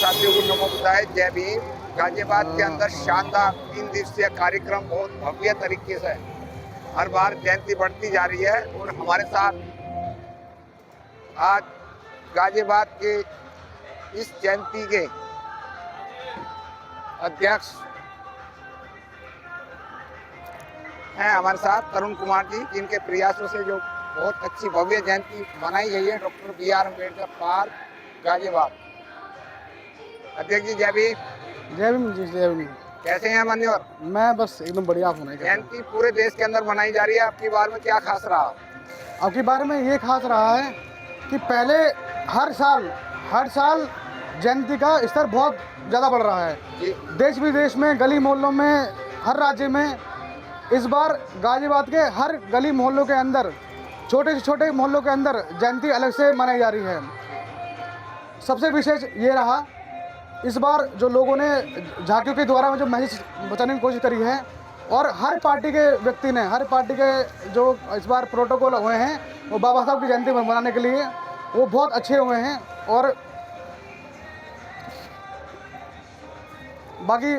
साथियों को नमो बुधाय, जय भीम। गाजियाबाद के अंदर शानदार 3 दिवसीय कार्यक्रम बहुत भव्य तरीके से हर बार जयंती बढ़ती जा रही है। और हमारे साथ आज गाजियाबाद के इस जयंती के अध्यक्ष हैं हमारे साथ तरुण कुमार जी, जिनके प्रयासों से जो बहुत अच्छी भव्य जयंती मनाई गई है doctor BR Ambedkar park Ghaziabad. अध्यक्ष जी जय भीम। जय भीम जी, जय भीम। कैसे हैं मान्यवर? मैं बस एकदम बढ़िया हूँ। जयंती पूरे देश के अंदर मनाई जा रही है, आपकी बार में क्या खास रहा? अब की बार में ये खास रहा है कि पहले हर साल जयंती का स्तर बहुत ज़्यादा बढ़ रहा है जी। देश विदेश में, गली मोहल्लों में, हर राज्य में। इस बार गाजियाबाद के हर गली मोहल्लों के अंदर, छोटे से छोटे मोहल्लों के अंदर जयंती अलग से मनाई जा रही है। सबसे विशेष ये रहा, इस बार जो लोगों ने झांकियों के द्वारा में जो मैसेज बचाने की कोशिश करी है, और हर पार्टी के व्यक्ति ने, हर पार्टी के जो इस बार प्रोटोकॉल हुए हैं वो बाबा साहब की जयंती मनाने के लिए वो बहुत अच्छे हुए हैं। और बाकी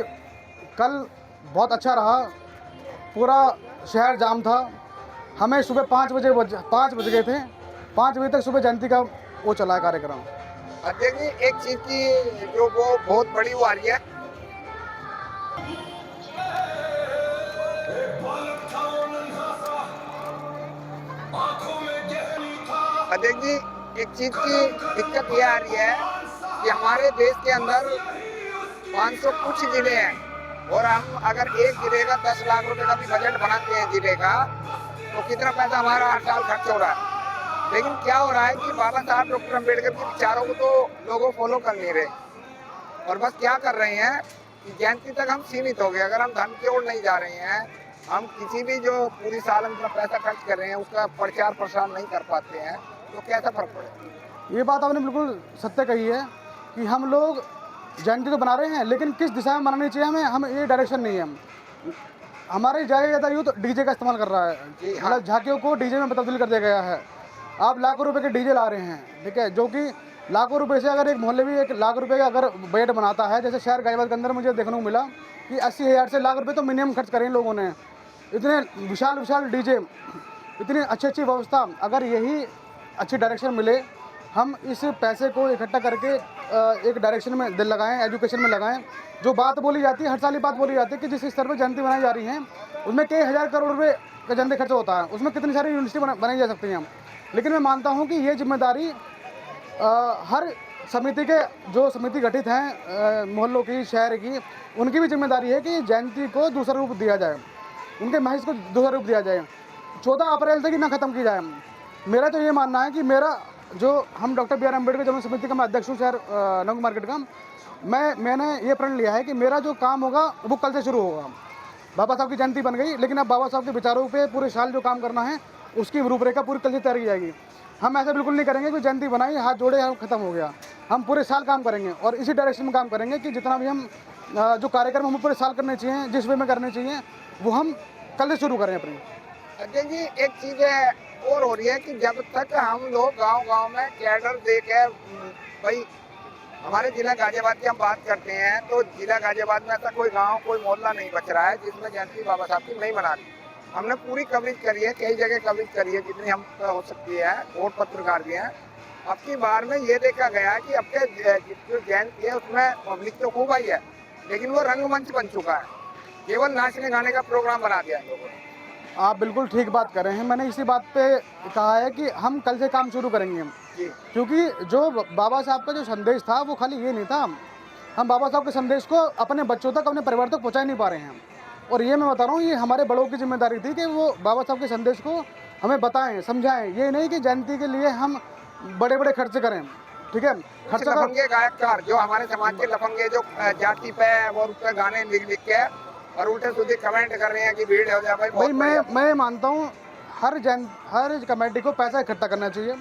कल बहुत अच्छा रहा, पूरा शहर जाम था। हमें सुबह 5 बज गए थे। 5 बजे तक सुबह जयंती का वो चला है कार्यक्रम। अध्यक्ष जी एक चीज की जो वो बहुत बड़ी वो आ रही है, अध्यक्ष जी एक चीज की दिक्कत ये आ रही है कि हमारे देश के अंदर 500 कुछ जिले हैं, और हम अगर एक जिले का 10 लाख रुपए का भी बजट बनाते हैं जिले का, तो कितना पैसा हमारा हर साल खर्च हो रहा है। लेकिन क्या हो रहा है कि बाबा साहब डॉक्टर अम्बेडकर के विचारों को तो लोगों फॉलो कर नहीं रहे, और बस क्या कर रहे हैं कि जयंती तक हम सीमित हो गए। अगर हम धन की ओर नहीं जा रहे हैं, हम किसी भी जो पूरी साल हम अपना पैसा खर्च कर रहे हैं उसका प्रचार प्रसार नहीं कर पाते हैं, तो कैसा फर्क पड़ेगा? ये बात आपने बिल्कुल सत्य कही है कि हम लोग जयंती तो बना रहे हैं, लेकिन किस दिशा में मनानी चाहिए हम ये डायरेक्शन नहीं है। हमारे ज़्यादा यूथ डीजे का इस्तेमाल कर रहा है, मतलब झांकियों को डीजे में तब्दील कर दिया गया है। आप लाखों रुपए के डीजे ला रहे हैं, ठीक है, जो कि लाखों रुपए से अगर एक मोहल्ले में 1 लाख रुपए का अगर बजट बनाता है, जैसे शहर गाजियाबाद के अंदर मुझे देखने को मिला कि 80,000 से लाख रुपए तो मिनिमम खर्च करें लोगों ने। इतने विशाल डीजे, इतनी अच्छी व्यवस्था, अगर यही अच्छी डायरेक्शन मिले, हम इस पैसे को इकट्ठा करके एक डायरेक्शन में दिल लगाएं, एजुकेशन में लगाएं। जो बात बोली जाती है, हर साल ये बात बोली जाती है कि जिस स्तर पर जयंती बनाई जा रही है उसमें कई हज़ार करोड़ रुपए का जयंती खर्च होता है, उसमें कितनी सारी यूनिवर्सिटी बनाई जा सकती हैं। लेकिन मैं मानता हूं कि ये जिम्मेदारी हर समिति के, जो समिति गठित हैं मोहल्लों की, शहर की, उनकी भी जिम्मेदारी है कि जयंती को दूसरा रूप दिया जाए, उनके महज को दूसरा रूप दिया जाए, 14 अप्रैल तक ही ना ख़त्म की जाए। मेरा तो ये मानना है कि मेरा जो हम डॉक्टर BR अम्बेडकर जन समिति का मैं अध्यक्ष हूँ शहर नव मार्केट का, मैंने ये प्रण लिया है कि मेरा जो काम होगा वो कल से शुरू होगा। बाबा साहब की जयंती बन गई, लेकिन अब बाबा साहब के विचारों पे पूरे साल जो काम करना है उसकी रूपरेखा पूरी कल से तैयार की जाएगी। हम ऐसा बिल्कुल नहीं करेंगे कि जयंती बनाई, हाथ जोड़े, हम खत्म हो गया। हम पूरे साल काम करेंगे और इसी डायरेक्शन में काम करेंगे कि जितना भी हम जो कार्यक्रम हमें पूरे साल करने चाहिए, जिस वे में करने चाहिए, वो हम कल से शुरू करें अपनी। अध्यक्ष जी एक चीज और हो रही है कि जब तक हम लोग गांव में कैडर देकर, भाई हमारे जिला गाजियाबाद की हम बात करते हैं तो जिला गाजियाबाद में ऐसा कोई गांव, कोई मोहल्ला नहीं बच रहा है जिसमें जयंती बाबा साहब की नहीं मना रही। हमने पूरी कवरेज करी है, कई जगह कवरेज करी है जितनी हम हो सकती है, और पत्रकार भी हैं। अब की बार में ये देखा गया है कि अब के जो जयंती है उसमें पब्लिक तो खूब आई है, लेकिन वो रंगमंच बन चुका है, केवल नाचने गाने का प्रोग्राम बना दिया है लोगों ने। आप बिल्कुल ठीक बात कर रहे हैं। मैंने इसी बात पे कहा है कि हम कल से काम शुरू करेंगे, क्योंकि जो बाबा साहब का जो संदेश था वो खाली ये नहीं था। हम बाबा साहब के संदेश को अपने बच्चों तक, अपने परिवार तक पहुंचा नहीं पा रहे हैं, और ये मैं बता रहा हूँ, ये हमारे बड़ों की जिम्मेदारी थी कि वो बाबा साहब के संदेश को हमें बताएं, समझाएं। ये नहीं कि जयंती के लिए हम बड़े खर्च करें, ठीक है। खर्चा लफंगे गायककार जो हमारे समाज के लफंगे जो जाति पे और उस पर गाने लिख के और उल्टे सीधे कमेंट कर रहे हैं कि भीड़ हो जाए। भाई मैं मानता हूँ हर कमेटी को पैसा इकट्ठा करना चाहिए,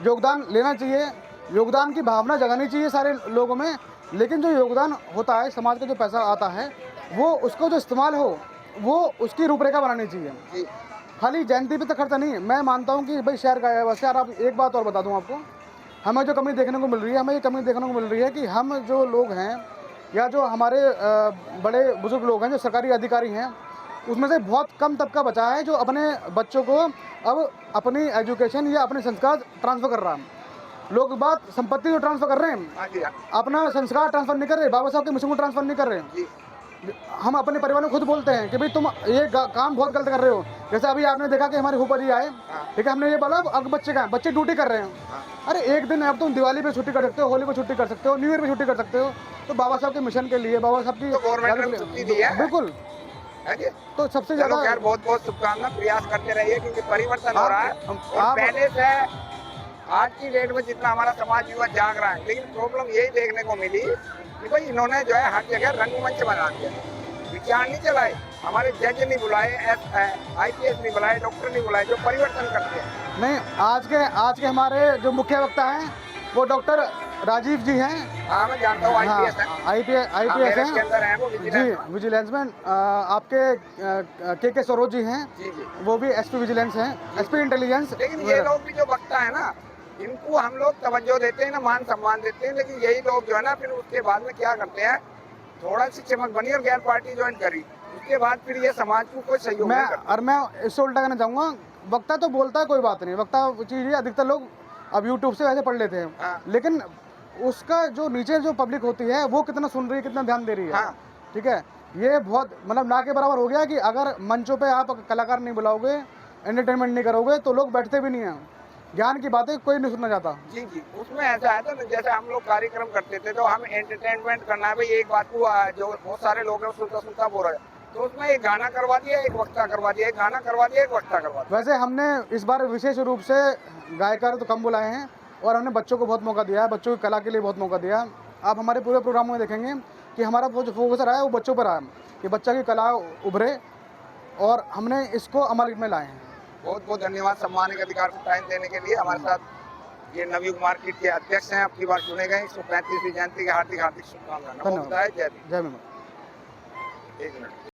योगदान लेना चाहिए, योगदान की भावना जगानी चाहिए सारे लोगों में। लेकिन जो योगदान होता है, समाज का जो पैसा आता है, वो उसको जो इस्तेमाल हो वो उसकी रूपरेखा बनानी चाहिए, खाली जयंती पे तो खर्चा नहीं है। मैं मानता हूँ कि भाई शहर का है, वैसे यार आप एक बात और बता दूँ आपको, हमें जो कमी देखने को मिल रही है, हमें ये कमी देखने को मिल रही है कि हम जो लोग हैं या जो हमारे बड़े बुजुर्ग लोग हैं, जो सरकारी अधिकारी हैं, उसमें से बहुत कम तबका बचा है जो अपने बच्चों को अब अपनी एजुकेशन या अपने संस्कार ट्रांसफ़र कर रहा है। लोग बात संपत्ति को ट्रांसफ़र कर रहे हैं, हाँ जी, हाँ अपना संस्कार ट्रांसफ़र नहीं कर रहे, बाबा साहब के मिशन को ट्रांसफ़र नहीं कर रहे हैं। जी, हम अपने परिवार में खुद बोलते हैं कि भाई तुम ये काम बहुत गलत कर रहे हो। जैसे अभी आपने देखा कि हमारे फूफा जी आए, ठीक है, हमने ये बोला अब बच्चे कहाँ हैं? बच्चे ड्यूटी कर रहे हैं। अरे एक दिन अब तुम दिवाली पे छुट्टी कर सकते हो, होली पे छुट्टी कर सकते हो, न्यू ईयर पे छुट्टी कर सकते हो। तो बाबा साहब के मिशन के लिए, बाबा साहब की तो गवर्नमेंट ने छुट्टी दी है। बिल्कुल। है जी। तो सबसे चलो ज़्यादा खैर, बहुत बहुत शुभकामना, प्रयास करते रहिए क्योंकि परिवर्तन हो रहा है। और पहले से आज की डेट में जितना हमारा समाज युवा जाग रहा है, लेकिन प्रॉब्लम यही देखने को मिली कि भाई इन्होंने जो है हर जगह रंगमंच बना दिया, विचार नहीं चलाए, हमारे जज नहीं बुलाए, IPS नहीं बुलाए, डॉक्टर नहीं बुलाए जो परिवर्तन करते हैं। नहीं, आज के हमारे जो मुख्य वक्ता हैं वो डॉक्टर राजीव जी हैं। हाँ, मैं जानता हूँ, IPS है। IPS मेरठ के अंदर हैं वो, जी, विजिलेंस में। विजिलेंस में। आपके के सरोज जी हैं, जी जी। वो भी SP विजिलेंस हैं, SP इंटेलिजेंस। लेकिन ये लोग भी जो वक्ता है ना, इनको हम लोग तवज्जो देते हैं ना, मान सम्मान देते हैं, लेकिन यही लोग जो है ना फिर उसके बाद में क्या करते हैं, थोड़ा सी चमक बनी और गैर पार्टी ज्वाइन करी, उसके बाद फिर ये समाज को कोई सहयोग नहीं करता। और मैं इससे उल्टा कहना चाहूँगा, वक्ता तो बोलता है कोई बात नहीं, वक्ता चीज़ अधिकतर लोग अब यूट्यूब से वैसे पढ़ लेते हैं, हाँ। लेकिन उसका जो नीचे जो पब्लिक होती है वो कितना सुन रही है, कितना ध्यान दे रही है। हाँ। ठीक है, ये बहुत मतलब ना के बराबर हो गया कि अगर मंचों पे आप कलाकार नहीं बुलाओगे, एंटरटेनमेंट नहीं करोगे तो लोग बैठते भी नहीं हैं, ज्ञान की बातें कोई नहीं सुनना चाहता। जी जी, उसमें ऐसा है ना, जैसे हम लोग कार्यक्रम करते थे तो हम एंटरटेनमेंट करना है भाई, एक बात को जो बहुत सारे लोग हैं सुनता सुनता बोल रहे हैं, तो उसमें एक गाना करवा दिया, एक वक्ता करवा दिया, एक गाना करवा दिया, एक वक्ता करवा दिया। वैसे हमने इस बार विशेष रूप से गायकार तो कम बुलाए हैं और हमने बच्चों को बहुत मौका दिया है, बच्चों की कला के लिए बहुत मौका दिया। आप हमारे पूरे प्रोग्राम में देखेंगे कि हमारा जो फोकस रहा है वो बच्चों पर आया कि बच्चा की कला उभरे और हमने इसको अमल में लाए हैं। बहुत बहुत धन्यवाद सम्मान के अधिकार को टाइम देने के लिए। हमारे साथ ये नवयुग मार्केट के अध्यक्ष हैं, अब की बार चुने गए। 135वीं जयंती की हार्दिक हार्दिक शुभकामनाएं। नमो बुद्धाय, जय भीम। जय भीम। एक मिनट।